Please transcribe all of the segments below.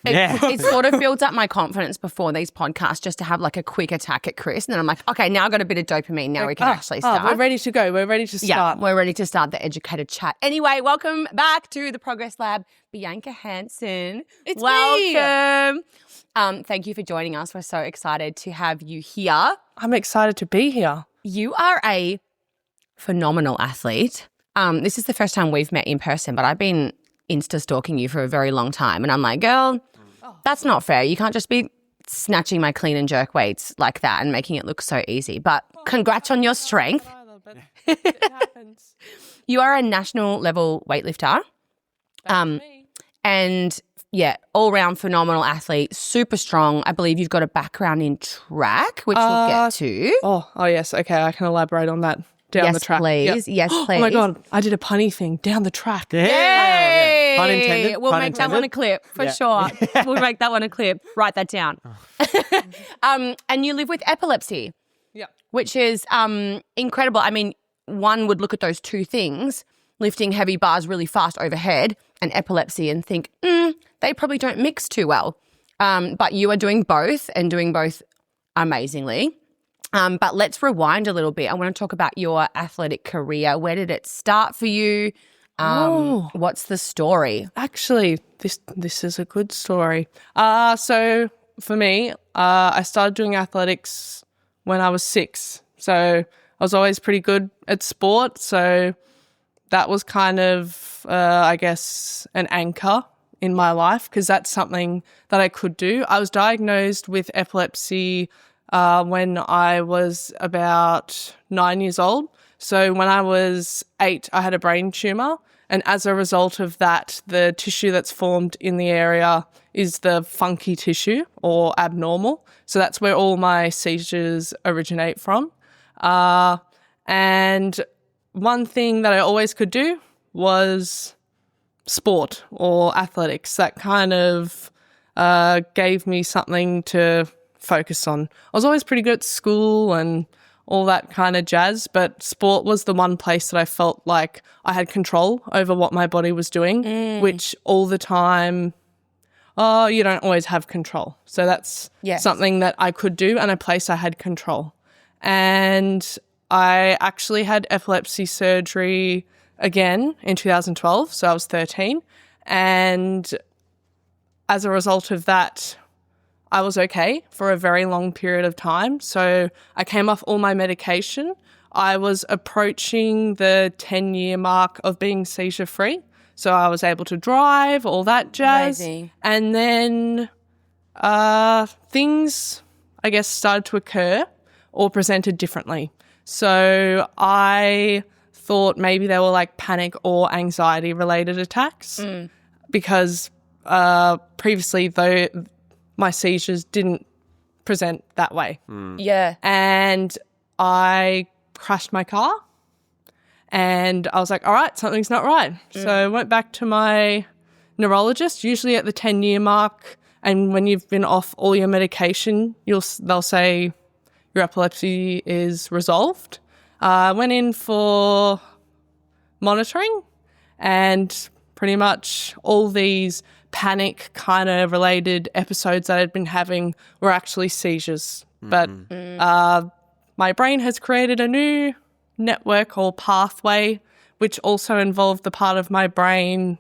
It sort of builds up my confidence before these podcasts just to have like a quick attack at Chris. And then I'm like, okay, now I've got a bit of dopamine. Now we can actually start. We're ready to go. We're ready to start. Yeah, we're ready to start the educated chat. Anyway, welcome back to the Progress Lab. Bianca Hansen. It's welcome. Thank you for joining us. We're so excited to have you here. I'm excited to be here. You are a phenomenal athlete. This is the first time we've met in person, but I've been Insta stalking you for a very long time. And I'm like, girl, that's not fair. You can't just be snatching my clean and jerk weights like that and making it look so easy. But congrats on your strength. It happens. You are a national level weightlifter. And yeah, all-round phenomenal athlete, super strong. I believe you've got a background in track, which we'll get to. Oh yes. Okay, I can elaborate on that. Down the track. Please. Yep. Yes, please. Oh my God, I did a punny thing down the track. Yay! Pun intended. We'll make that one a clip for sure. We'll make that one a clip. Write that down. And you live with epilepsy. Yeah. Which is incredible. I mean, one would look at those two things, lifting heavy bars really fast overhead and epilepsy, and think, they probably don't mix too well. But you are doing both and doing both amazingly. But let's rewind a little bit. I want to talk about your athletic career. Where did it start for you? What's the story? Actually, this is a good story. So for me, I started doing athletics when I was 6. So I was always pretty good at sport. So that was kind of, I guess, an anchor in my life because that's something that I could do. I was diagnosed with epilepsy when I was about 9 years old. So when I was 8, I had a brain tumour. And as a result of that, the tissue that's formed in the area is the funky tissue or abnormal. So that's where all my seizures originate from. And one thing that I always could do was sport or athletics. That kind of gave me something to focus on. I was always pretty good at school and all that kind of jazz, but sport was the one place that I felt like I had control over what my body was doing, which all the time, you don't always have control. So that's something that I could do and a place I had control. And I actually had epilepsy surgery again in 2012, so I was 13. And as a result of that, I was okay for a very long period of time. So I came off all my medication. I was approaching the 10-year mark of being seizure-free. So I was able to drive, all that jazz. Amazing. And then things, I guess, started to occur or presented differently. So I thought maybe they were like panic or anxiety related attacks because previously though my seizures didn't present that way. Yeah. And I crashed my car and I was like, all right, something's not right. So I went back to my neurologist, usually at the 10-year mark. And when you've been off all your medication, they'll say your epilepsy is resolved. I went in for monitoring and pretty much all these panic kind of related episodes that I'd been having were actually seizures. But my brain has created a new network or pathway, which also involved the part of my brain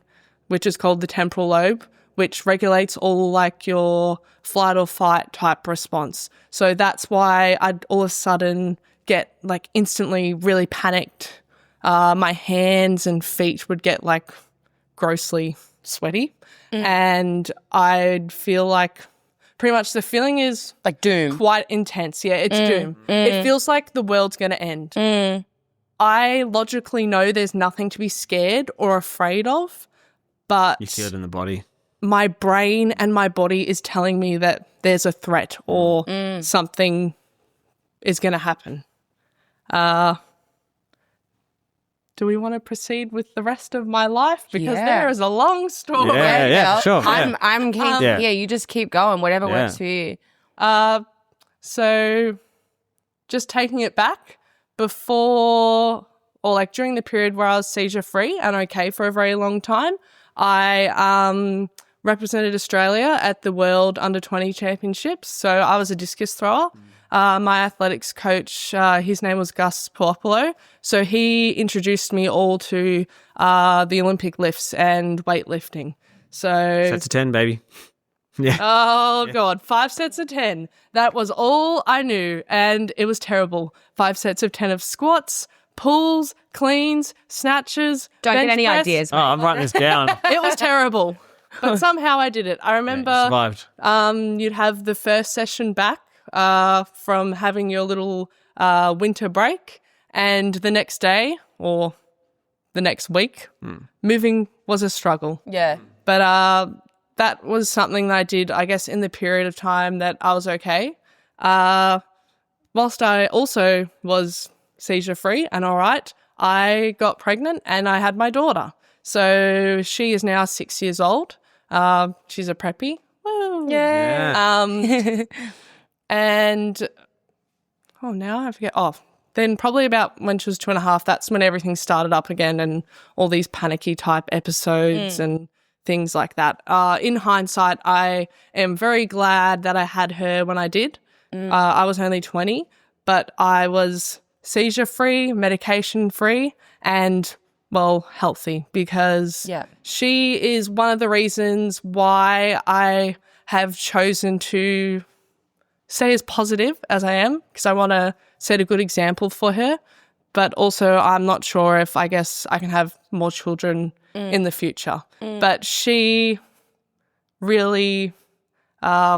which is called the temporal lobe, which regulates all like your flight or fight type response. So that's why I'd all of a sudden get like instantly really panicked. My hands and feet would get like grossly sweaty and I'd feel like pretty much the feeling is like doom. Quite intense. Yeah, it's doom. It feels like the world's going to end. I logically know there's nothing to be scared or afraid of, but you feel it in the body. My brain and my body is telling me that there's a threat or something is going to happen. Do we want to proceed with the rest of my life? Because there is a long story. Yeah, sure. I'm keen. Yeah, you just keep going, whatever works for you. So just taking it back, before or like during the period where I was seizure free and okay for a very long time, I represented Australia at the World Under-20 Championships. So I was a discus thrower. My athletics coach, his name was Gus Puopolo. So he introduced me all to the Olympic lifts and weightlifting. So Sets of 10, baby. Yeah. Oh, God. 5 sets of 10. That was all I knew, and it was terrible. 5 sets of 10 of squats, pulls, cleans, snatches. Don't get bench any press. ideas. Oh, I'm writing this down. It was terrible, but somehow I did it. I remember Survived. you'd have the first session back from having your little winter break, and the next day or the next week, moving was a struggle. Yeah. But that was something that I did, I guess, in the period of time that I was okay. Whilst I also was seizure-free and all right, I got pregnant and I had my daughter. So she is now 6 years old. She's a preppy. Woo. Yeah. And, now I forget. Then probably about when she was 2.5, that's when everything started up again and all these panicky type episodes and things like that. In hindsight, I am very glad that I had her when I did. I was only 20, but I was seizure-free, medication-free, and, well, healthy, because she is one of the reasons why I have chosen to stay as positive as I am, because I want to set a good example for her. But also I'm not sure if, I guess, I can have more children in the future. But she really...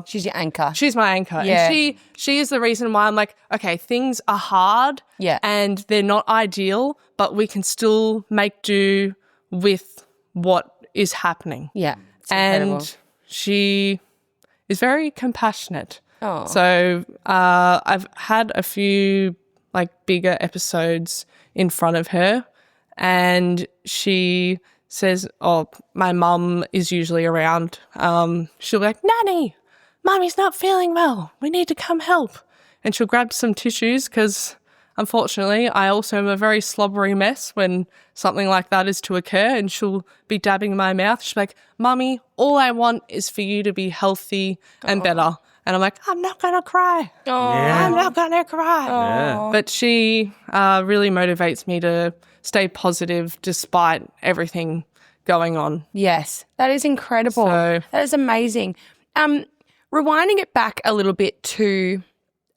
she's your anchor. She's my anchor. Yeah. And she is the reason why I'm like, okay, things are hard and they're not ideal, but we can still make do with what is happening. Yeah. It's incredible. And she is very compassionate. Oh. So I've had a few like bigger episodes in front of her, and she says, my mum is usually around. She'll be like, Nanny, Mummy's not feeling well. We need to come help. And she'll grab some tissues because, unfortunately, I also am a very slobbery mess when something like that is to occur, and she'll be dabbing my mouth. She'll be like, Mummy, all I want is for you to be healthy and better. And I'm like, I'm not going to cry. I'm not going to cry. Yeah. But she really motivates me to stay positive despite everything going on. Yes, that is incredible. So- that is amazing. Rewinding it back a little bit to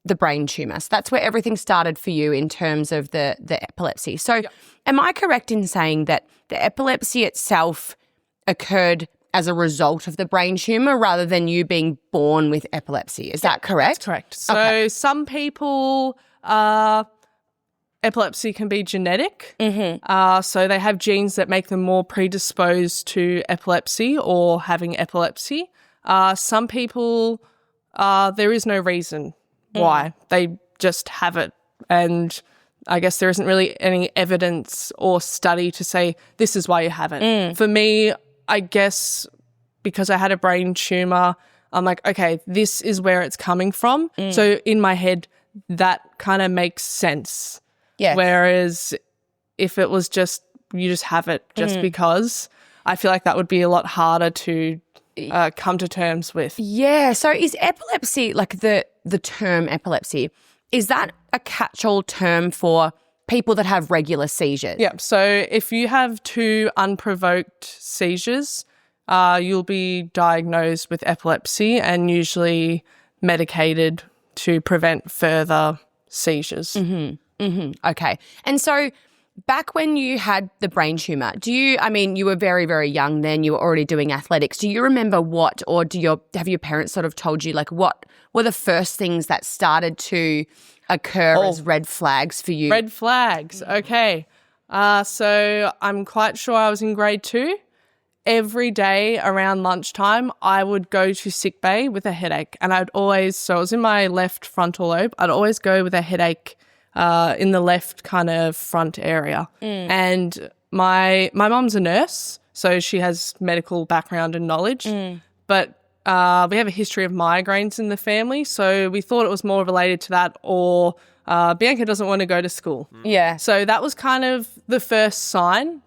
the brain tumour. So that's where everything started for you in terms of the epilepsy. So am I correct in saying that the epilepsy itself occurred as a result of the brain tumour rather than you being born with epilepsy? Is that correct? That's correct. So some people, epilepsy can be genetic. So they have genes that make them more predisposed to epilepsy or having epilepsy. Some people, there is no reason why. They just have it. And I guess there isn't really any evidence or study to say this is why you have it. For me, I guess because I had a brain tumour, I'm like, okay, this is where it's coming from. So in my head, that kind of makes sense. Yes. Whereas if it was just, you just have it just because, I feel like that would be a lot harder to come to terms with. Yeah. So is epilepsy, like the term epilepsy, is that a catch-all term for people that have regular seizures? Yeah. So if you have 2 unprovoked seizures, you'll be diagnosed with epilepsy and usually medicated to prevent further seizures. Okay. And so back when you had the brain tumour, you were very, very young then, you were already doing athletics. Do you remember what, or have your parents sort of told you, like, what were the first things that started to occur as red flags for you? Red flags. Okay. So I'm quite sure I was in grade 2. Every day around lunchtime, I would go to sick bay with a headache. And so it was in my left frontal lobe. I'd always go with a headache in the left kind of front area. And my mum's a nurse, so she has medical background and knowledge. But we have a history of migraines in the family, so we thought it was more related to that, or Bianca doesn't want to go to school. Yeah. So that was kind of the first sign.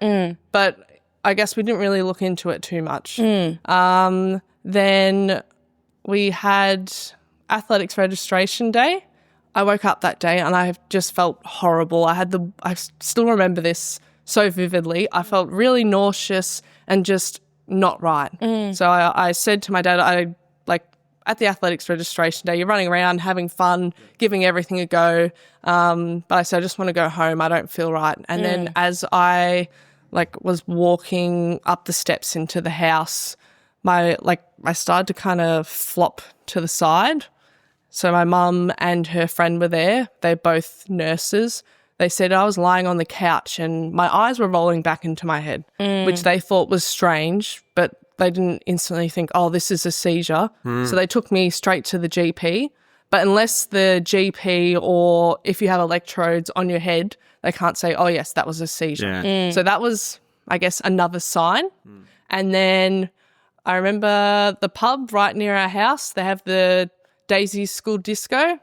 But I guess we didn't really look into it too much. Then we had athletics registration day. I woke up that day and I just felt horrible. I still remember this so vividly. I felt really nauseous and just not right. So I said to my dad, at the athletics registration day, you're running around having fun, giving everything a go. But I said, I just want to go home. I don't feel right. And then as I was walking up the steps into the house, I started to kind of flop to the side. So my mum and her friend were there. They're both nurses. They said I was lying on the couch and my eyes were rolling back into my head, which they thought was strange, but they didn't instantly think, oh, this is a seizure. So they took me straight to the GP. But unless the GP or if you have electrodes on your head, they can't say, oh, yes, that was a seizure. Yeah. So that was, I guess, another sign. And then I remember the pub right near our house, they have the Daisy School Disco.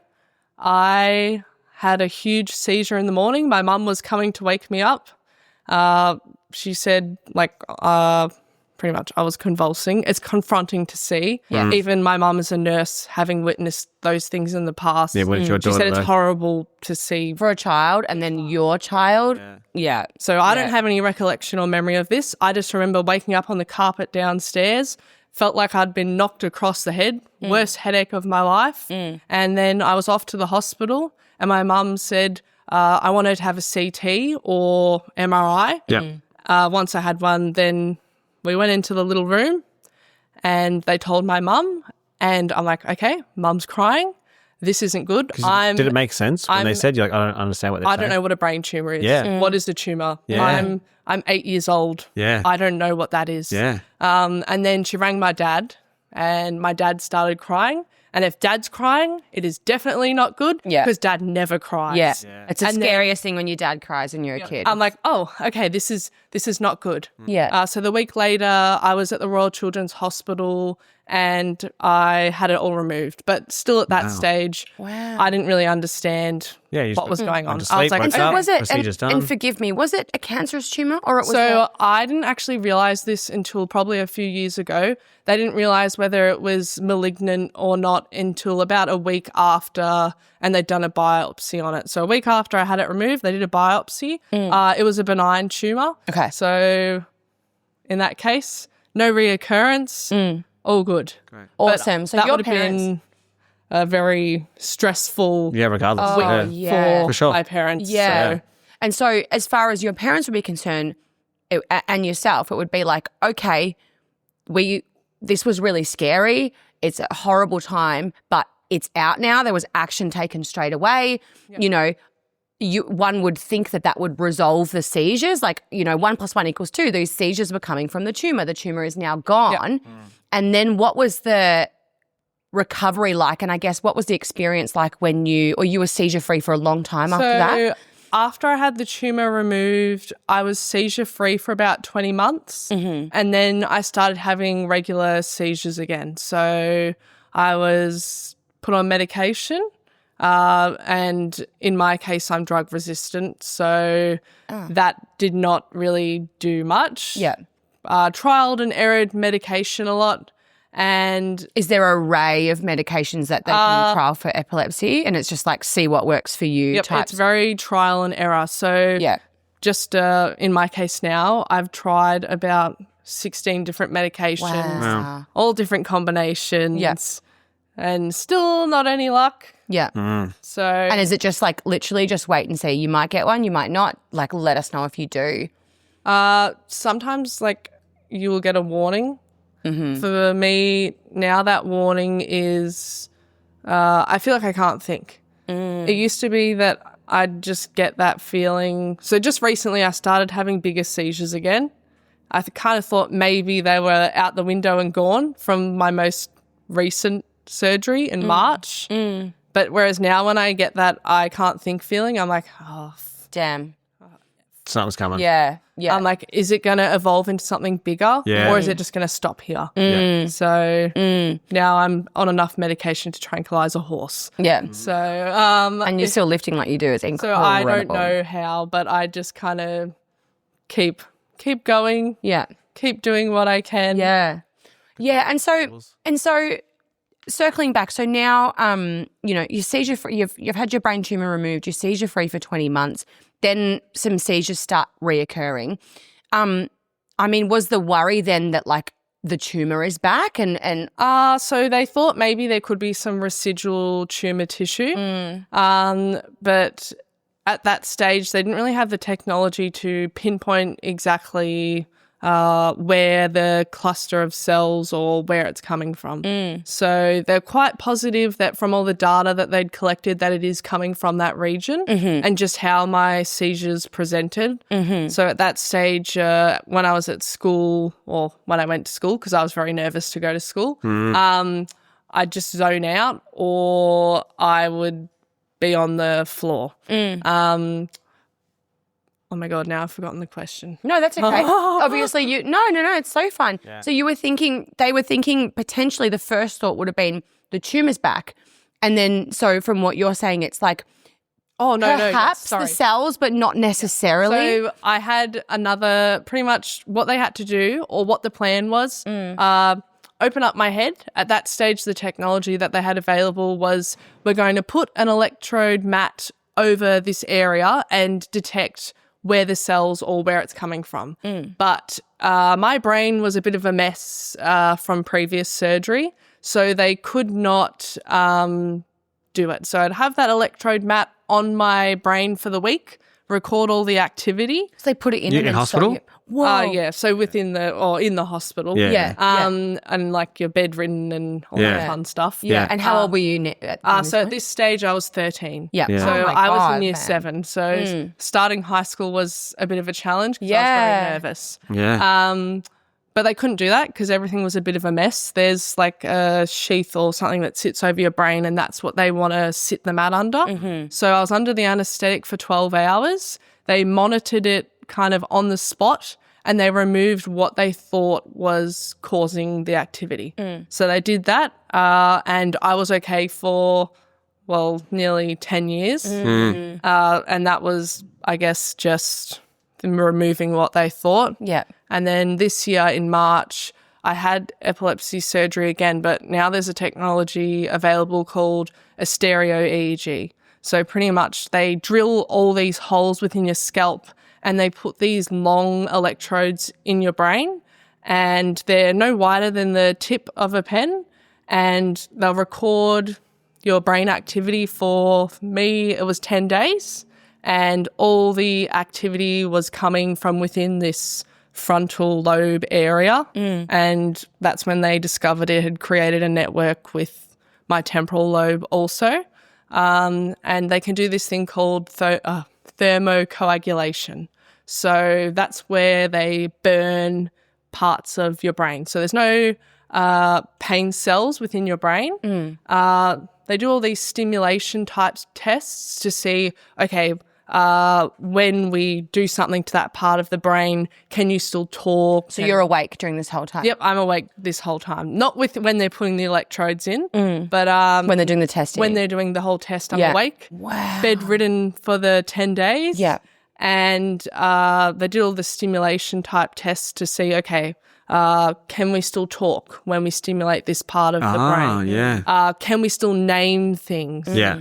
I had a huge seizure in the morning. My mum was coming to wake me up. She said, pretty much I was convulsing. It's confronting to see. Yeah. Even my mum is a nurse, having witnessed those things in the past. Yeah, what did your daughter She said it's know? horrible to see. For a child and then your child. Yeah. So I don't have any recollection or memory of this. I just remember waking up on the carpet downstairs, felt like I'd been knocked across the head, worst headache of my life. And then I was off to the hospital and my mum said I wanted to have a CT or MRI. Yeah. Once I had one, then we went into the little room and they told my mum and I'm like, okay, mum's crying. This isn't good. Did it make sense when they said, you're like, I don't understand what they're saying? I don't know what a brain tumour is. Yeah. What is a tumour? Yeah. I'm 8 years old. Yeah. I don't know what that is. Yeah. And then she rang my dad and my dad started crying. And if dad's crying, it is definitely not good because dad never cries. Yeah. It's the And then- scariest thing when your dad cries and you're a kid. I'm like, oh, okay, this is not good. Yeah. So the week later, I was at the Royal Children's Hospital and I had it all removed. But still at that stage, I didn't really understand what was going on. went to I was sleep, like, woke okay. up. was it, Procedure's done. and forgive me, was it a cancerous tumour or it was So I didn't actually realise this until probably a few years ago. They didn't realise whether it was malignant or not until about a week after, and they'd done a biopsy on it. So a week after I had it removed, they did a biopsy. It was a benign tumour. Okay. So in that case, no reoccurrence, all good. Great. awesome. But So that your would have parents... been a very stressful Yeah, regardless. Oh, yeah. For sure. my parents. Yeah. So. And so as far as your parents would be concerned and yourself, it would be like, okay, this was really scary. It's a horrible time, but it's out now. There was action taken straight away. Yep. You know, one would think that would resolve the seizures. 1 + 1 = 2. Those seizures were coming from the tumour. The tumour is now gone. Yep. And then what was the recovery like? And I guess what was the experience like when you were seizure-free for a long time after that? After I had the tumour removed, I was seizure-free for about 20 months. And then I started having regular seizures again. So I was put on medication. And in my case, I'm drug resistant. So that did not really do much. Yeah. Trialed and errored medication a lot. And is there an array of medications that they can trial for epilepsy? And it's just like, see what works for you. Yep, types? it's very trial and error. So just in my case now, I've tried about 16 different medications, Wow. all different combinations. Yes. And still not any luck. Yeah. So And is it just like literally just wait and see? You might get one, you might not. Like, let us know if you do. sometimes you will get a warning. For me now, that warning is I feel like I can't think. It used to be that I'd just get that feeling. So just recently I started having bigger seizures again. I kind of thought maybe they were out the window and gone from my most recent surgery in March. But whereas now when I get that I can't think feeling, I'm like, oh, Damn. Something's coming. Yeah. Yeah. I'm like, is it going to evolve into something bigger Yeah. or is it just going to stop here? Yeah. So now I'm on enough medication to tranquilize a horse. yeah. So And you're still lifting like you do. It's so incredible. I don't know how, but I just kind of keep keep going. Yeah. Keep doing what I can. Yeah. Yeah. And so circling back, so now, you're seizure free, you've had your brain tumor removed, you're seizure free for 20 months, then some seizures start reoccurring. Was the worry then that like the tumor is back so they thought maybe there could be some residual tumor tissue. But at that stage they didn't really have the technology to pinpoint exactly where the cluster of cells or where it's coming from. So they're quite positive that from all the data that they'd collected that it is coming from that region and just how my seizures presented. So at that stage, when I was at school or when I went to school, because I was very nervous to go to school, I'd just zone out or I would be on the floor. Oh my God, now I've forgotten the question. No, that's okay. Obviously no, it's so fun. Yeah. So they were thinking potentially the first thought would have been the tumour's back. And then, so from what you're saying, it's like, perhaps the cells, but not necessarily. So I had pretty much what they had to do or what the plan was, open up my head. At that stage, the technology that they had available was we're going to put an electrode mat over this area and detect where the cells or where it's coming from. But my brain was a bit of a mess from previous surgery, so they could not do it. So I'd have that electrode mat on my brain for the week, record all the activity. So they put it in hospital? Yeah, so in the hospital. Yeah. And like you're bedridden and all that fun stuff. Yeah. And how old were you so at this stage I was 13. Yeah. So I was in year 7. So starting high school was a bit of a challenge because I was very nervous. Yeah. But they couldn't do that because everything was a bit of a mess. There's like a sheath or something that sits over your brain and that's what they want to sit the mat under. So I was under the anaesthetic for 12 hours. They monitored it kind of on the spot and they removed what they thought was causing the activity. So they did that and I was okay for, nearly 10 years. And that was, I guess, just them removing what they thought. Yeah. And then this year in March, I had epilepsy surgery again, but now there's a technology available called a stereo EEG. So pretty much they drill all these holes within your scalp and they put these long electrodes in your brain and they're no wider than the tip of a pen and they'll record your brain activity for me, it was 10 days and all the activity was coming from within this frontal lobe area and that's when they discovered it had created a network with my temporal lobe also. And they can do this thing called thermocoagulation. So that's where they burn parts of your brain. So there's no pain cells within your brain. They do all these stimulation type tests to see, okay, when we do something to that part of the brain, can you still talk? So you're awake during this whole time? Yep, I'm awake this whole time. Not when they're putting the electrodes in, but when they're doing the testing. When they're doing the whole test, I'm awake. Wow. Bedridden for the 10 days. Yeah. And they did all the stimulation type tests to see, okay, can we still talk when we stimulate this part of the brain? Yeah. Can we still name things? Yeah.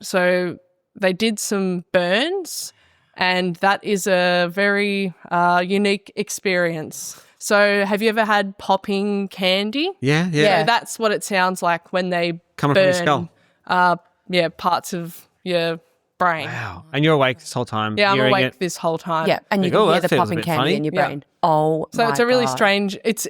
So they did some burns, and that is a very unique experience. So have you ever had popping candy? Yeah. So that's what it sounds like when they Coming burn, from your skull. Parts of your brain. Wow. And you're awake this whole time. Yeah, I'm hearing awake it. this whole time. Yeah, and you Like, can hear that the feels a popping bit candy funny. in your Yeah. brain. Oh, So my it's a really God. strange. It's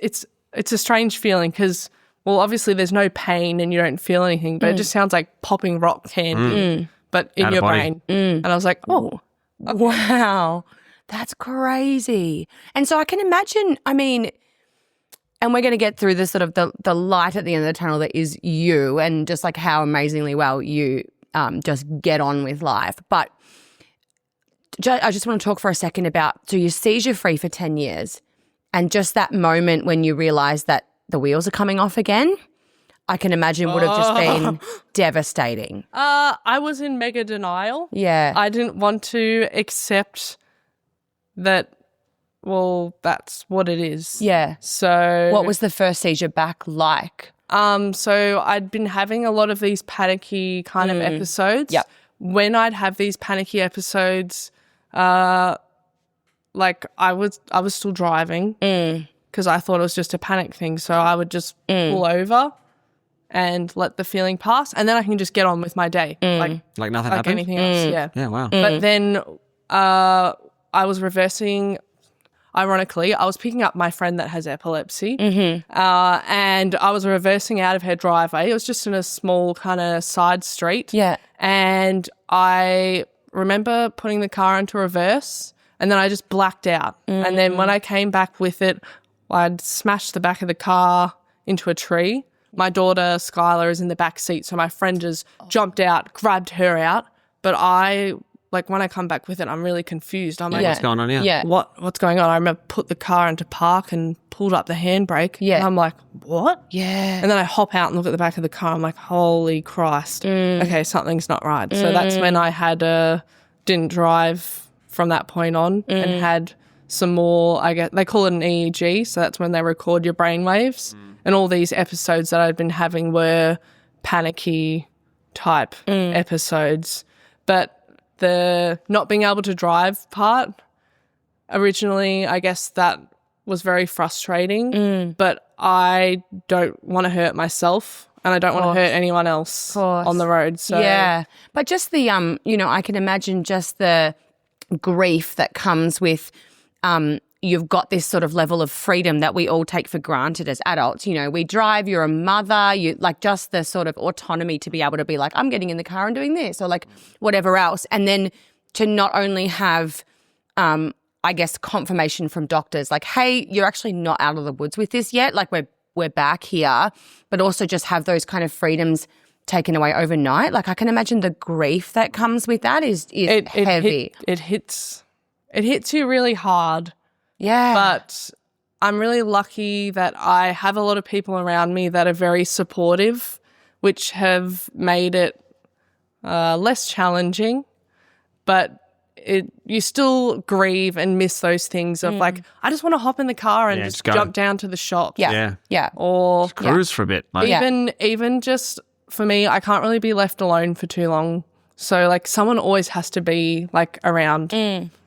a strange feeling because, well, obviously there's no pain and you don't feel anything, but it just sounds like popping rock candy, but in Out of your body. brain. And I was like, oh, Wow, that's crazy. And so I can imagine, and we're going to get through the sort of the light at the end of the tunnel that is you and just like how amazingly well you just get on with life. But I just want to talk for a second about, so you're seizure-free for 10 years and just that moment when you realise that the wheels are coming off again, I can imagine would have just been devastating. I was in mega denial. Yeah. I didn't want to accept that well, that's what it is. Yeah. So What was the first seizure back like? So I'd been having a lot of these panicky kind of episodes. Yep. When I'd have these panicky episodes, like I was still driving because I thought it was just a panic thing. So I would just pull over and let the feeling pass, and then I can just get on with my day, Like nothing like happened? anything else. Yeah. Yeah, wow. But then I was reversing. Ironically, I was picking up my friend that has epilepsy, and I was reversing out of her driveway. It was just in a small kind of side street. Yeah. And I remember putting the car into reverse, and then I just blacked out. And then when I came back with it, I'd smashed the back of the car into a tree. My daughter, Skylar, is in the back seat, so my friend just jumped out, grabbed her out. But when I come back with it, I'm really confused. I'm like, What's going on? Yeah. what's going on? I remember put the car into park and pulled up the handbrake. Yeah. And I'm like, what? Yeah. And then I hop out and look at the back of the car. I'm like, holy Christ. Okay, something's not right. So that's when I didn't drive from that point on and had some more, I guess, they call it an EEG. So that's when they record your brain waves. And all these episodes that I'd been having were panicky type episodes. But the not being able to drive part, originally, I guess that was very frustrating, but I don't want to hurt myself and I don't want to hurt anyone else on the road. So yeah. But just the, I can imagine just the grief that comes with you've got this sort of level of freedom that we all take for granted as adults. You know, we drive, you're a mother, you like just the sort of autonomy to be able to be like, I'm getting in the car and doing this or like whatever else. And then to not only have, I guess, confirmation from doctors like, hey, you're actually not out of the woods with this yet. Like we're back here, but also just have those kind of freedoms taken away overnight. Like I can imagine the grief that comes with that is heavy. It hits you really hard. Yeah. But I'm really lucky that I have a lot of people around me that are very supportive, which have made it less challenging. But you still grieve and miss those things of like, I just want to hop in the car and just jump down to the shop. Yeah. Or Cruise for a bit. Like, even just for me, I can't really be left alone for too long. So like someone always has to be like around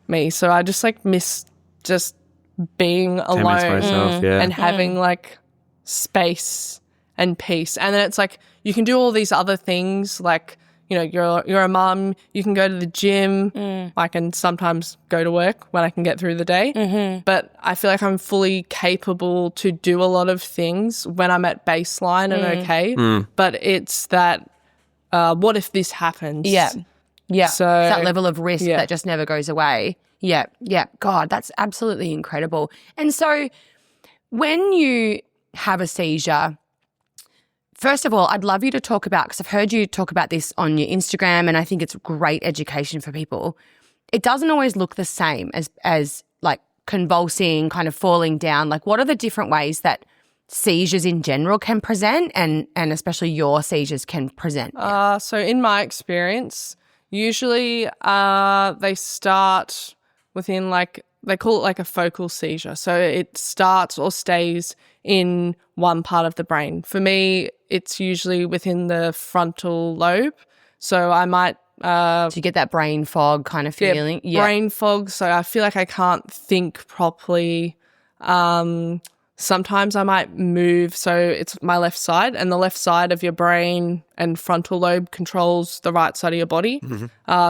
me. So I just like miss just being 10 minutes by alone yourself, and having like space and peace. And then it's like you can do all these other things like, you know, you're a mum, you can go to the gym. I can sometimes go to work when I can get through the day. But I feel like I'm fully capable to do a lot of things when I'm at baseline and okay. But it's that what if this happens? Yeah. So It's that level of risk that just never goes away. Yeah. God, that's absolutely incredible. And so when you have a seizure, first of all, I'd love you to talk about, because I've heard you talk about this on your Instagram and I think it's great education for people. It doesn't always look the same as like convulsing, kind of falling down. Like what are the different ways that seizures in general can present and especially your seizures can present? So in my experience, usually they start within like, they call it like a focal seizure. So it starts or stays in one part of the brain. For me, it's usually within the frontal lobe. So I might... so you get that brain fog kind of feeling? Yeah, brain fog. So I feel like I can't think properly. Sometimes I might move, so it's my left side, and the left side of your brain and frontal lobe controls the right side of your body.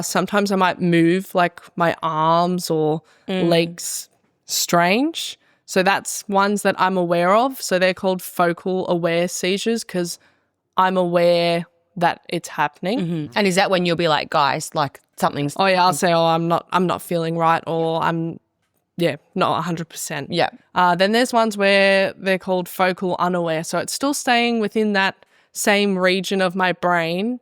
Sometimes I might move like my arms or legs strange. So that's ones that I'm aware of. So they're called focal aware seizures because I'm aware that it's happening. And is that when you'll be like, guys, like something's... Oh yeah, I'll say, I'm not feeling right, or I'm not 100%. Yeah. Then there's ones where they're called focal unaware. So it's still staying within that same region of my brain,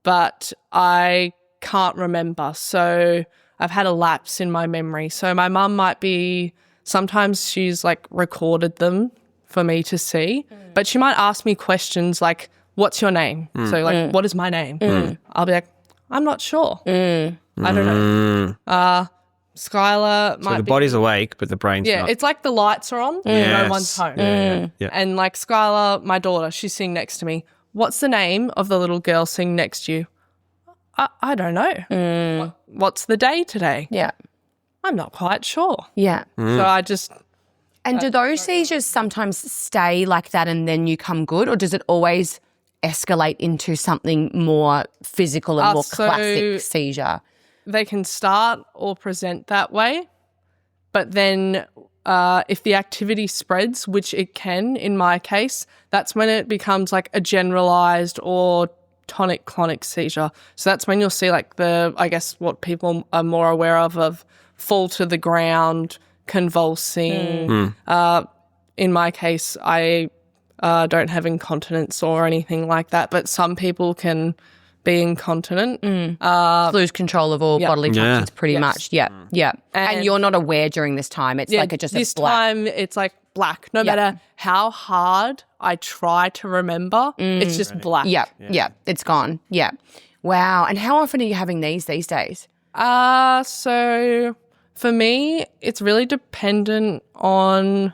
but I can't remember. So I've had a lapse in my memory. So my mum might be, sometimes she's like recorded them for me to see, but she might ask me questions like, what's your name? So like, what is my name? I'll be like, I'm not sure. I don't know. Skylar So might the be. body's awake, but the brain's Yeah, not. it's like the lights are on, no one's home. Yeah. And like Skylar, my daughter, she's sitting next to me. What's the name of the little girl sitting next to you? I don't know. What's the day today? Yeah. I'm not quite sure. Yeah. So I just, And do those seizures sometimes stay like that and then you come good, or does it always escalate into something more physical and more classic seizure? they can start or present that way, but then if the activity spreads, which it can in my case, that's when it becomes like a generalized or tonic-clonic seizure. So that's when you'll see like I guess what people are more aware of fall to the ground, convulsing. In my case, I don't have incontinence or anything like that, but some people can be incontinent. Lose control of all bodily functions pretty much. Yeah, yeah. And you're not aware during this time. It's like this black. time it's like black. No matter how hard I try to remember, it's just black. Yeah, it's gone. Yeah. Wow. And how often are you having these days? So for me, it's really dependent on,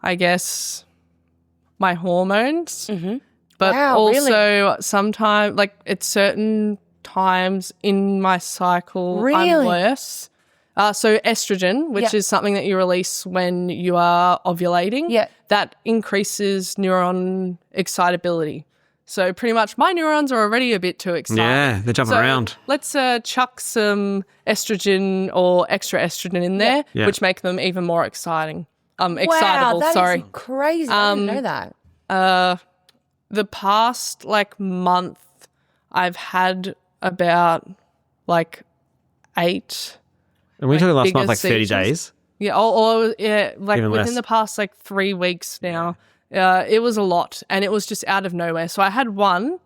I guess, my hormones. But also sometimes, like at certain times in my cycle, I'm worse. So estrogen, which is something that you release when you are ovulating, that increases neuron excitability. So pretty much my neurons are already a bit too excited. Yeah, they're jumping around. Let's chuck some estrogen or extra estrogen in there, which make them even more exciting. Excitable, that sorry. is crazy. I didn't know that. The past like month, I've had about like 8. And we took the last month bigger like 30 seizures. days. Yeah, like Even within less. the past like 3 weeks now. It was a lot, and it was just out of nowhere. So I had one,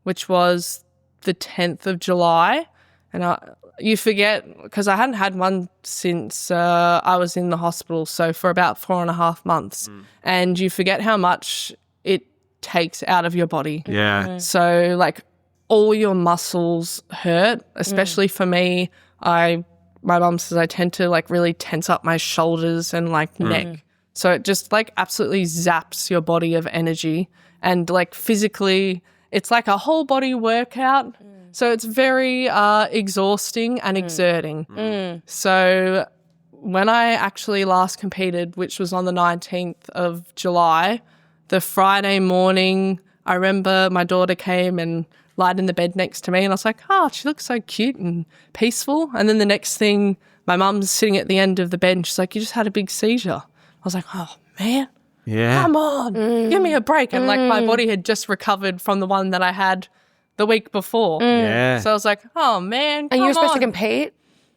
which was the 10th of July, and you forget, because I hadn't had one since I was in the hospital, so for about 4.5 months, and you forget how much it takes out of your body. Yeah. So like all your muscles hurt, especially for me. My mum says I tend to like really tense up my shoulders and like neck. So it just like absolutely zaps your body of energy, and like physically it's like a whole body workout. So it's very exhausting and exerting. So when I actually last competed, which was on the 19th of July, the Friday morning, I remember my daughter came and lied in the bed next to me, and I was like, oh, she looks so cute and peaceful. And then the next thing, my mum's sitting at the end of the bed and she's like, you just had a big seizure. I was like, oh, man, come on, give me a break. And like my body had just recovered from the one that I had the week before. Yeah. So I was like, oh, man, And you were supposed to compete?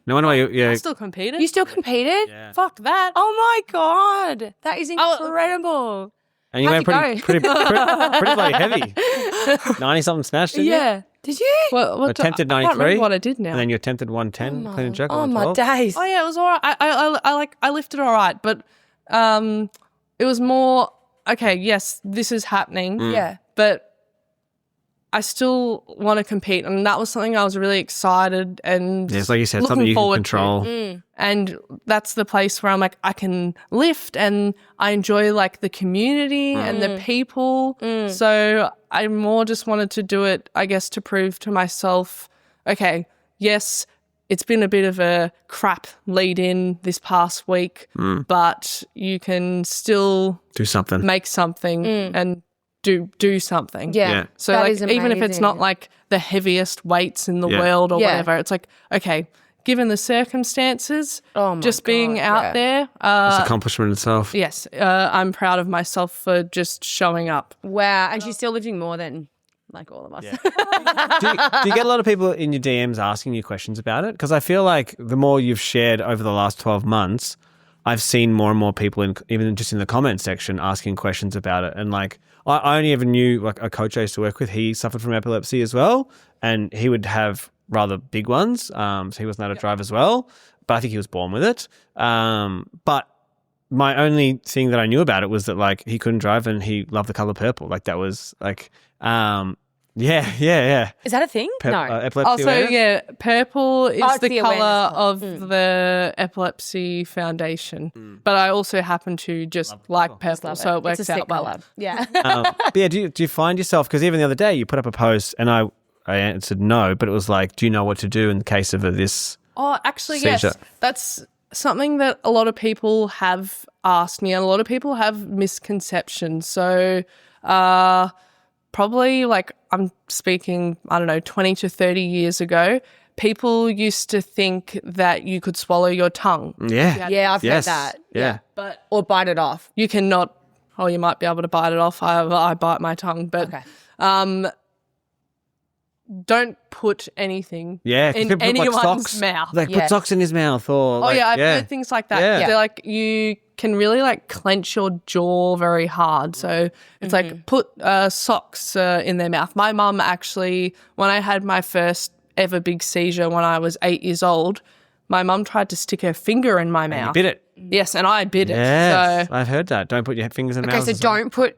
No wonder why I still competed. You still competed? Yeah. Fuck that. Oh, my God. That is incredible. And you went pretty bloody heavy. 90-something snatch, didn't you? Yeah. Did you? What Attempted I can't 93. remember what I did now. And then you attempted 110, clean and jerk, Oh, my 112. days. Oh yeah, it was all right. I lifted all right, but it was more okay. Yes, this is happening. Yeah. But I still want to compete, and that was something I was really excited and Yes, like you said, looking something you can forward to. control. And that's the place where I'm like, I can lift, and I enjoy like the community and the people. So I more just wanted to do it, I guess, to prove to myself, okay, yes, it's been a bit of a crap lead in this past week, but you can still Do something. make something and do something. Yeah. So That like is even if it's not amazing. like the heaviest weights in the Yeah. world or Yeah. whatever, it's like, okay, given the circumstances, Oh my just being God, out yeah. there, It's accomplishment itself. yes, I'm proud of myself for just showing up. Wow. And she's still lifting more than like all of us. Do you get a lot of people in your DMs asking you questions about it? Because I feel like the more you've shared over the last 12 months, I've seen more and more people, even just in the comment section, asking questions about it. And like, I only ever knew like a coach I used to work with, he suffered from epilepsy as well. And he would have rather big ones. So he wasn't able to drive as well. But I think he was born with it. But my only thing that I knew about it was that like he couldn't drive and he loved the color purple. Like that was like, Yeah. Is that a thing? No. Epilepsy Also, awareness? purple is it's the the colour awareness of the Epilepsy Foundation. But I also happen to just like purple, so it works It's a sick out well. colour. Yeah. But yeah, do you find yourself, because even the other day you put up a post and I answered no, but it was like, do you know what to do in the case of this Oh, actually, seizure? yes. That's something that a lot of people have asked me, and a lot of people have misconceptions. So probably like I'm speaking, 20 to 30 years ago, people used to think that you could swallow your tongue. Yeah. Yeah, I've Yes. heard that. Yeah. But Or bite it off. you cannot, you might be able to bite it off. I bite my tongue. But Okay. don't put anything Yeah. 'cause in people put, like, anyone's socks. mouth. Like Yeah. put socks in his mouth or I've heard things like that. Yeah. They're like, you can really like clench your jaw very hard. So it's like put socks in their mouth. My mum actually, when I had my first ever big seizure when I was 8 years old, my mum tried to stick her finger in my mouth. You bit it. Yes, and I bit Yes. it. So I've heard that. Don't put your fingers in Okay, mouths. so don't put.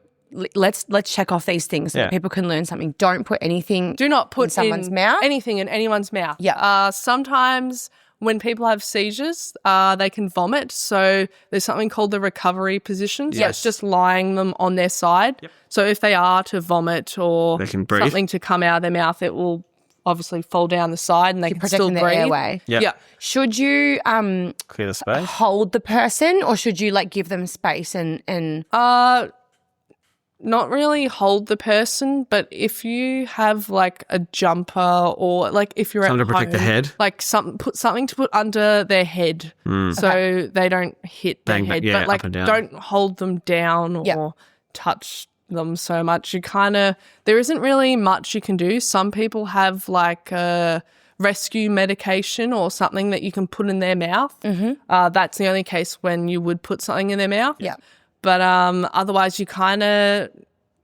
Let's check off these things so Yeah. that people can learn something. Don't put anything. do not put in someone's mouth. anything in anyone's mouth. Yeah. Sometimes when people have seizures, they can vomit. So there's something called the recovery position. So it's just lying them on their side. Yep. So if they are to vomit or They can breathe. something to come out of their mouth, it will obviously fall down the side and they can still protecting the breathe. airway. Yep. Yeah. Should you Clear the space. hold the person, or should you like give them space and Not really hold the person, but if you have like a jumper or like if you're Something at to protect the home, head? like put something to put under their head so they don't hit their Bang, bang, head. yeah, but like up and down. don't hold them down or touch them so much. You there isn't really much you can do. Some people have like a rescue medication or something that you can put in their mouth. That's the only case when you would put something in their mouth. Yeah. But otherwise, you kind of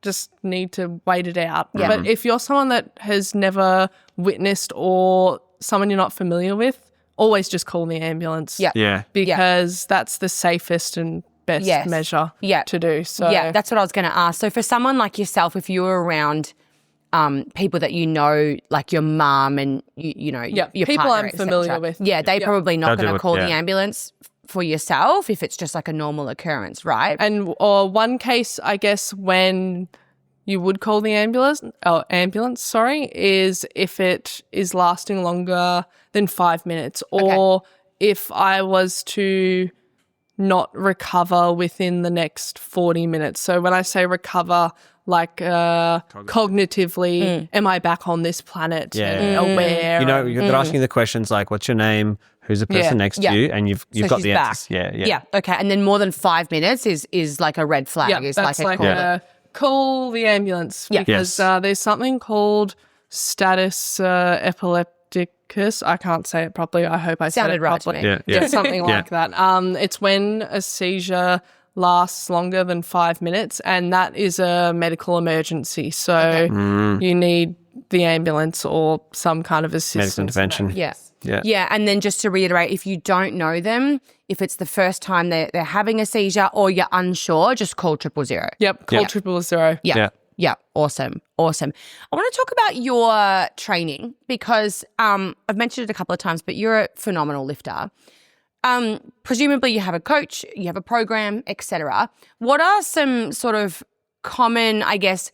just need to wait it out. Yeah. But if you're someone that has never witnessed or someone you're not familiar with, always just call the ambulance. Yeah. Yeah. Because that's the safest and best Yes. measure Yeah. to do. So yeah, that's what I was going to ask. So for someone like yourself, if you were around people that you know, like your mum and you know your people partner, I'm familiar etc., with. yeah, they probably not They'll going do to it, call yeah. the ambulance for yourself if it's just like a normal occurrence, right? And or one case, I guess, when you would call the ambulance, is if it is lasting longer than 5 minutes, or if I was to not recover within the next 40 minutes. So when I say recover, like cognitively, am I back on this planet and aware? You know, they're asking you the questions like, what's your name? Who's the person next to you? And you've So got she's the back. answers. Yeah. Yeah, okay. And then more than 5 minutes is like a red flag. Yeah, is that's like like a call the ambulance Yeah. because there's something called status epilepticus. I can't say it properly. I hope I said Sounded it right to properly. me. Yeah, yeah. Just something Yeah. like that. It's when a seizure lasts longer than 5 minutes, and that is a medical emergency. So you need the ambulance or some kind of assistance. Medical intervention. Yeah. Yeah. Yeah. And then just to reiterate, if you don't know them, if it's the first time they're having a seizure or you're unsure, just call 000. Yep, call Yeah. 000. Yeah. Yeah. Yeah. Awesome. Awesome. I want to talk about your training because I've mentioned it a couple of times, but you're a phenomenal lifter. Presumably you have a coach, you have a program, etc. What are some sort of common, I guess,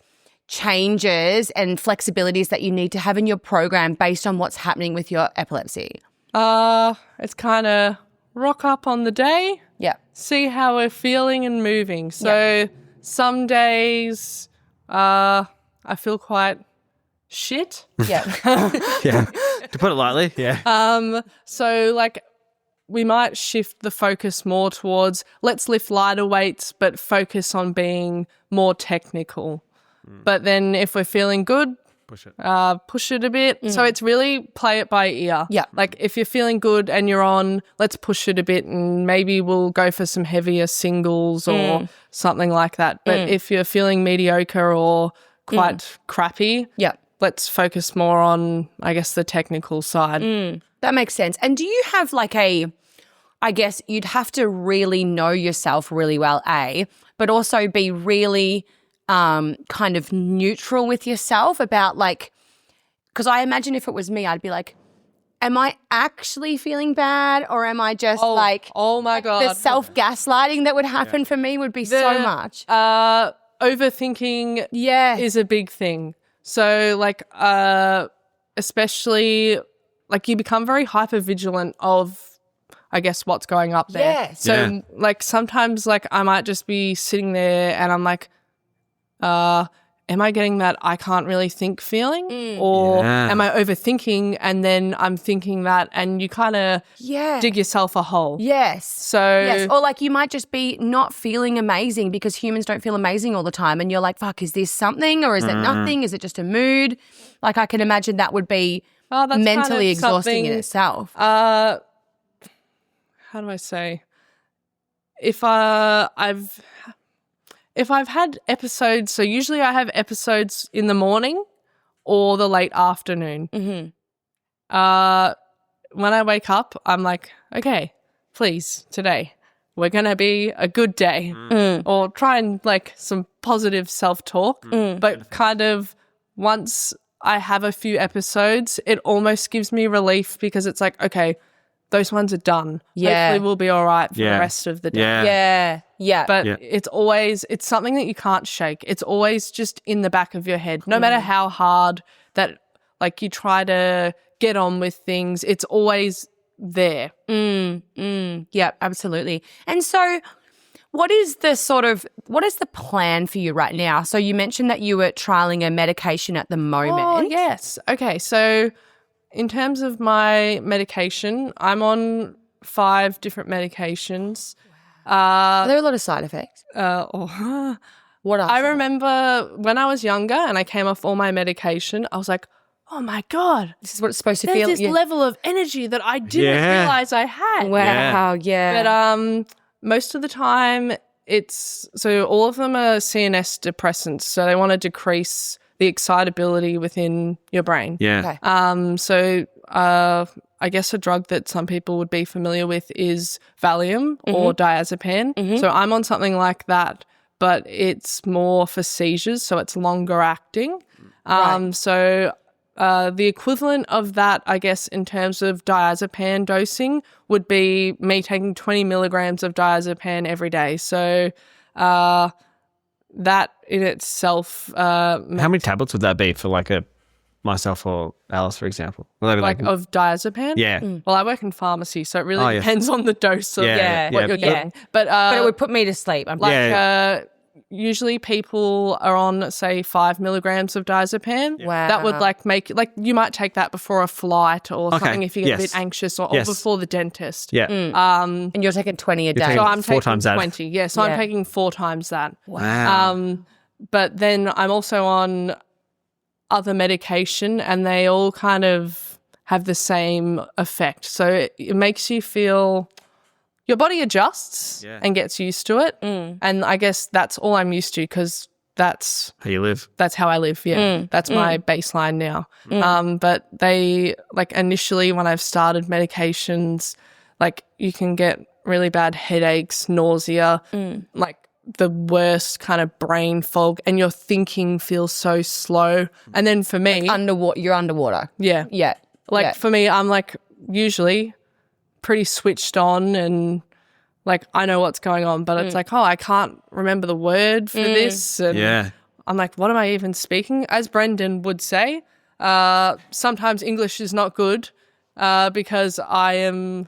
changes and flexibilities that you need to have in your program based on what's happening with your epilepsy? It's kind of rock up on the day, Yeah. see how we're feeling and moving. So some days I feel quite shit. Yeah. Yeah. To put it lightly. Yeah. So like we might shift the focus more towards let's lift lighter weights but focus on being more technical. But then if we're feeling good, push it a bit. So it's really play it by ear. Yeah. Like if you're feeling good and you're on, let's push it a bit and maybe we'll go for some heavier singles or something like that. But if you're feeling mediocre or quite crappy, Yeah. let's focus more on, I guess, the technical side. That makes sense. And do you have like I guess you'd have to really know yourself really well, A, but also be really kind of neutral with yourself about like, because I imagine if it was me, I'd be like, am I actually feeling bad or am I just oh my God. the self-gaslighting that would happen for me would be so much. Overthinking is a big thing. So like, especially like you become very hyper vigilant of, I guess, what's going up there. Yeah. So like sometimes like I might just be sitting there and I'm like, am I getting that I can't really think feeling? Or am I overthinking and then I'm thinking that and you kind of dig yourself a hole. Yes. So Or like you might just be not feeling amazing because humans don't feel amazing all the time and you're like, fuck, is this something or is it nothing? Is it just a mood? Like I can imagine that would be that's mentally kind of exhausting in something, itself. How do I say? If I've had episodes, so usually I have episodes in the morning or the late afternoon. When I wake up, I'm like, okay, please, today we're going to be a good day or try and like some positive self-talk. But kind of once I have a few episodes, it almost gives me relief because it's like, okay, those ones are done. Yeah. Hopefully we'll be all right for the rest of the day. But it's something that you can't shake. It's always just in the back of your head. No matter how hard that like you try to get on with things, it's always there. Yeah, absolutely. And so what is the plan for you right now? So you mentioned that you were trialing a medication at the moment. Oh, yes. Okay, so in terms of my medication, I'm on 5 different medications. Are there a lot of side effects? What are I remember when I was younger and I came off all my medication, I was like, oh my God, this is what it's supposed to there's feel. this level of energy that I didn't realize I had. Wow, But most of the time so all of them are CNS depressants, so they want to decrease the excitability within your brain. Yeah. Okay. So I guess a drug that some people would be familiar with is Valium or diazepam. So I'm on something like that, but it's more for seizures, so it's longer acting. So the equivalent of that, I guess, in terms of diazepam dosing would be me taking 20 milligrams of diazepam every day. So that in itself... How many tablets would that be for like myself or Alice, for example? Like of diazepam? Yeah. Well, I work in pharmacy, so it really depends on the dose of what you're getting. But it would put me to sleep. I'm usually people are on, say, 5 milligrams of diazepam. Wow. That would make you might take that before a flight or something if you get a bit anxious or before the dentist. Yeah. and you're taking 20 a day. So I'm 4 taking times that. 20. Yeah, so I'm taking 4 times that. Wow. But then I'm also on other medication and they all kind of have the same effect. So it makes you feel... Your body adjusts and gets used to it. And I guess that's all I'm used to because that's how you live. That's how I live, That's my baseline now. But they, like initially when I've started medications, like you can get really bad headaches, nausea, like the worst kind of brain fog and your thinking feels so slow. And then for me... You're underwater. Yeah. Yeah. For me, I'm like usually... pretty switched on and like I know what's going on, but it's like, I can't remember the word for this. And I'm like, what am I even speaking? As Brendan would say, sometimes English is not good because I am,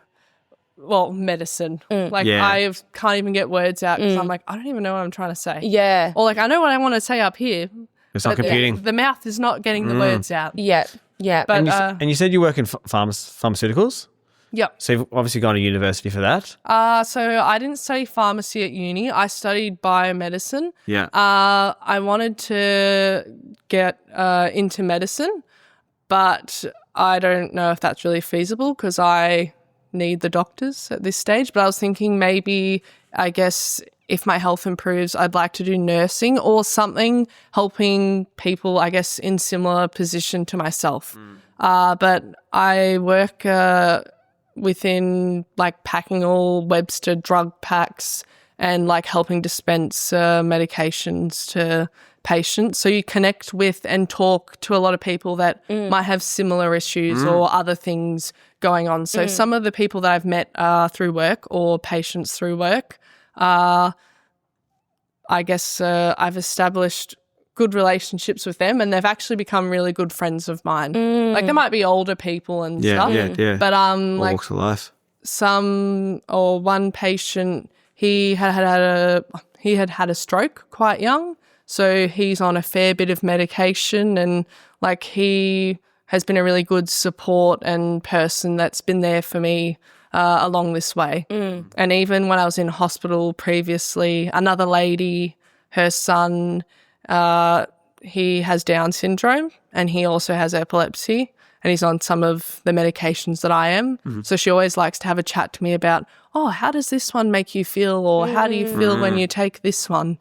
medicine. I can't even get words out because I'm like, I don't even know what I'm trying to say. Yeah. Or like, I know what I want to say up here. It's not computing. The mouth is not getting the words out. Yeah. Yeah. But, and you said you work in pharmaceuticals? Yep. So you've obviously gone to university for that? So I didn't study pharmacy at uni. I studied biomedicine. Yeah. I wanted to get into medicine, but I don't know if that's really feasible because I need the doctors at this stage. But I was thinking maybe, I guess, if my health improves, I'd like to do nursing or something helping people, I guess, in similar position to myself. But I work... within like packing all Webster drug packs and like helping dispense medications to patients. So you connect with and talk to a lot of people that might have similar issues or other things going on. So some of the people that I've met through work or patients through work, I guess I've established good relationships with them, and they've actually become really good friends of mine. Like they might be older people and stuff. Yeah. But All like walks of life. one patient, he had had a stroke quite young, so he's on a fair bit of medication, and like he has been a really good support and person that's been there for me along this way. And even when I was in hospital previously, another lady, her son, he has Down syndrome and he also has epilepsy, and he's on some of the medications that I am. So she always likes to have a chat to me about, oh, how does this one make you feel? Or how do you feel when you take this one?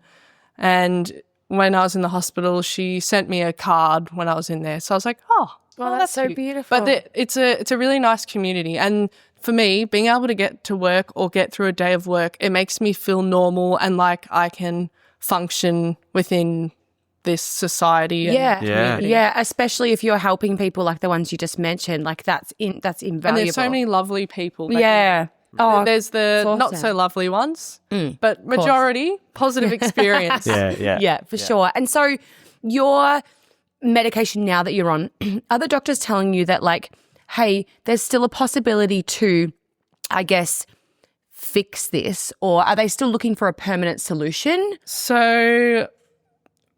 And when I was in the hospital, she sent me a card when I was in there. So I was like, oh, that's so cute. beautiful. But it's a really nice community. And for me, being able to get to work or get through a day of work, it makes me feel normal and like I can function within this society. Yeah, especially if you're helping people like the ones you just mentioned, like that's invaluable. And there's so many lovely people. There's the awesome. not so lovely ones, but majority positive experience. Yeah, for sure. And so your medication now that you're on, are the doctors telling you that like, hey, there's still a possibility to, I guess, fix this, or are they still looking for a permanent solution? So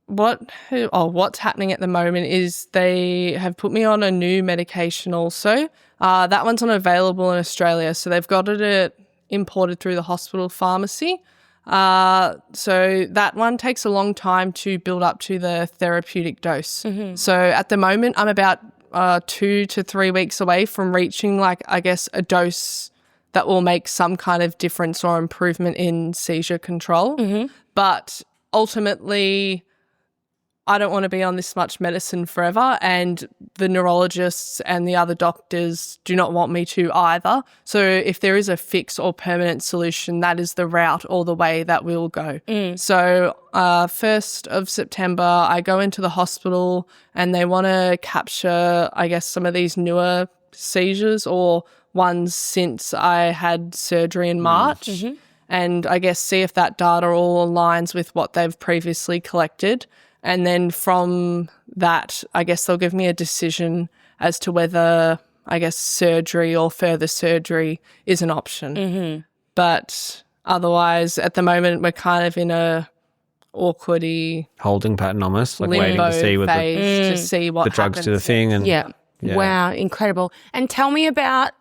what's happening at the moment is they have put me on a new medication also. That one's not available in Australia, so they've got it imported through the hospital pharmacy. So that one takes a long time to build up to the therapeutic dose. So at the moment, I'm about 2 to 3 weeks away from reaching, like, I guess, a dose that will make some kind of difference or improvement in seizure control. But ultimately, I don't want to be on this much medicine forever, and the neurologists and the other doctors do not want me to either. So if there is a fix or permanent solution, that is the route or the way that we'll go. So 1st of September, I go into the hospital and they want to capture, I guess, some of these newer seizures or ones since I had surgery in March, and I guess see if that data all aligns with what they've previously collected. And then from that, I guess they'll give me a decision as to whether, I guess, surgery or further surgery is an option. But otherwise, at the moment, we're kind of in a awkwardy Holding pattern almost, like limbo waiting to see what phase to see what the drugs happens. do the thing. And Yeah. Wow, incredible. And tell me about,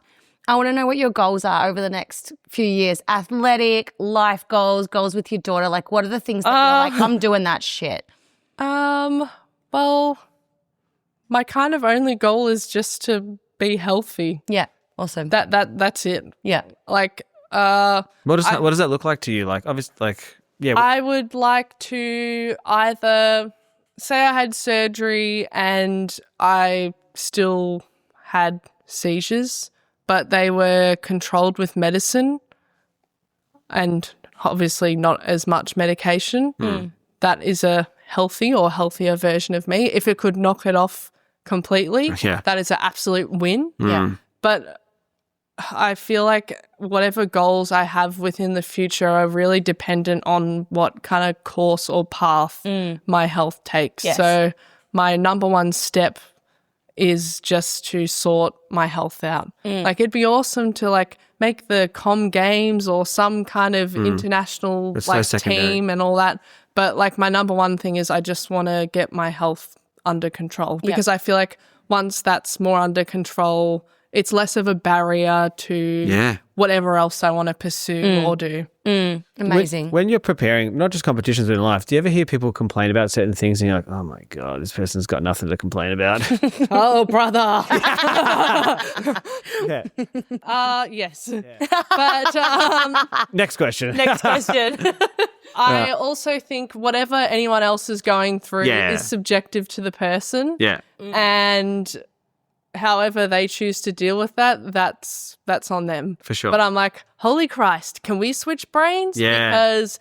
I want to know what your goals are over the next few years. Athletic, life goals, goals with your daughter. Like, what are the things that you're like, I'm doing that shit? Well, my kind of only goal is just to be healthy. Yeah, awesome. That's it. Yeah. Like, what does that look like to you? Like, obviously, like, yeah. I would like to either say I had surgery and I still had seizures, but they were controlled with medicine and obviously not as much medication. That is a healthy or healthier version of me. If it could knock it off completely, that is an absolute win. Yeah. But I feel like whatever goals I have within the future are really dependent on what kind of course or path my health takes. Yes. So my number one step is just to sort my health out. Like, it'd be awesome to like make the Com Games or some kind of international like team and all that. But like my number one thing is I just want to get my health under control, because I feel like once that's more under control, it's less of a barrier to whatever else I want to pursue or do. Amazing. When you're preparing, not just competitions but in life, do you ever hear people complain about certain things and you're like, oh my God, this person's got nothing to complain about? Oh, brother. Yes. But Next question. Next question. I also think whatever anyone else is going through is subjective to the person. And however they choose to deal with that, that's on them. For sure. But I'm like, holy Christ, can we switch brains? Because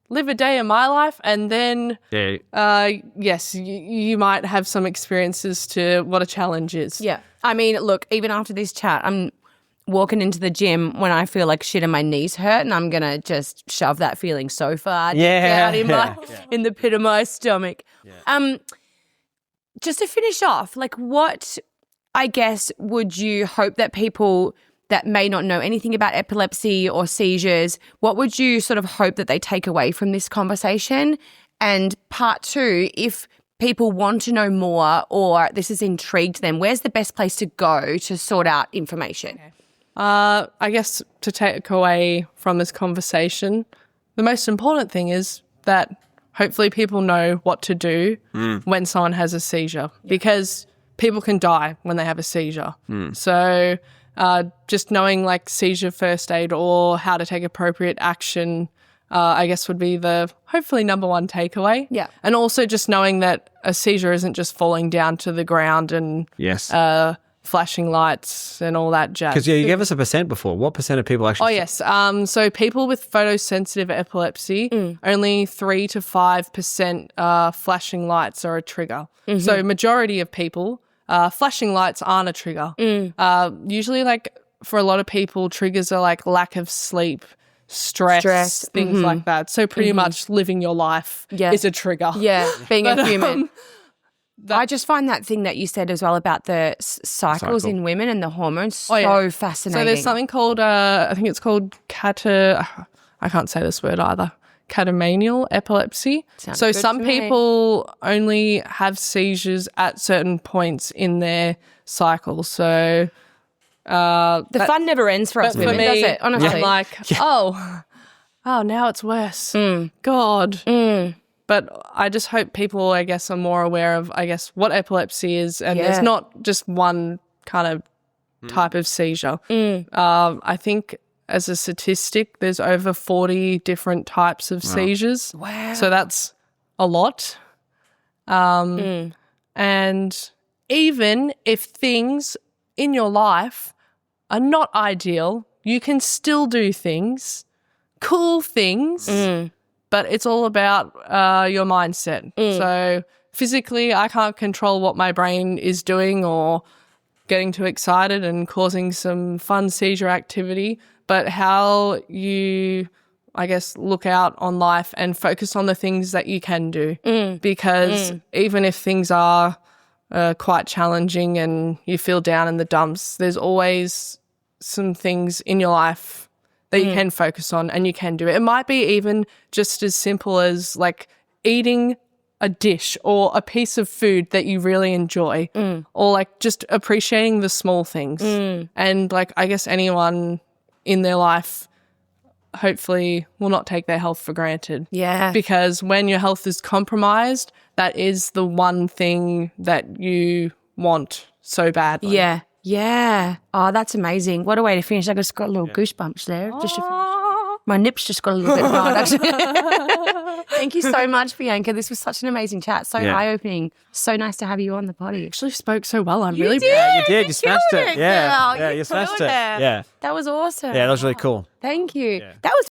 live a day in my life, and then Yeah. yes, you might have some experiences to what a challenge is. Yeah. I mean, look, even after this chat, I'm walking into the gym when I feel like shit and my knees hurt, and I'm going to just shove that feeling so far down in the pit of my stomach. Yeah. Just to finish off, like what, I guess, would you hope that people that may not know anything about epilepsy or seizures, what would you sort of hope that they take away from this conversation? And part two, if people want to know more or this has intrigued them, where's the best place to go to sort out information? Okay. I guess to take away from this conversation, the most important thing is that hopefully people know what to do when someone has a seizure, because people can die when they have a seizure. So just knowing like seizure first aid or how to take appropriate action, I guess would be the hopefully number one takeaway. Yeah. And also just knowing that a seizure isn't just falling down to the ground and flashing lights and all that jazz. Because you gave us a percent before. What percent of people actually? Oh, yes. So people with photosensitive epilepsy, only 3 to 5% flashing lights are a trigger. So majority of people, flashing lights aren't a trigger. Usually, like for a lot of people, triggers are like lack of sleep, stress things like that. So pretty much living your life is a trigger. Yeah, being a human. I just find that thing that you said as well about the cycles in women and the hormones so fascinating. So there's something called, I think it's called I can't say this word either, catamenial epilepsy. Sounds so good some to me. people only have seizures at certain points in their cycle. So the fun never ends for us for women, me, does it? Honestly. I'm like, oh, now it's worse. God. But I just hope people, I guess, are more aware of, I guess, what epilepsy is. And there's not just one kind of type of seizure. I think as a statistic, there's over 40 different types of seizures. Wow. So that's a lot. And even if things in your life are not ideal, you can still do things, cool things, but it's all about your mindset. So physically, I can't control what my brain is doing or getting too excited and causing some fun seizure activity, but how you, I guess, look out on life and focus on the things that you can do. Because even if things are quite challenging and you feel down in the dumps, there's always some things in your life that you can focus on and you can do it. It might be even just as simple as like eating a dish or a piece of food that you really enjoy, or like just appreciating the small things. And like, I guess anyone in their life hopefully will not take their health for granted. Yeah. Because when your health is compromised, that is the one thing that you want so badly. Yeah. Yeah. Oh, that's amazing. What a way to finish. I just got a little goosebumps there. Just to finish. My nips just got a little bit hard, actually. Thank you so much, Bianca. This was such an amazing chat. So eye-opening. So nice to have you on the potty. Actually spoke so well. I'm really did. Yeah, you did. You smashed killed it. it, Yeah. girl. Yeah, You you smashed killed it. it. Yeah. That was awesome. Yeah, that was really cool. Thank you. Yeah. That was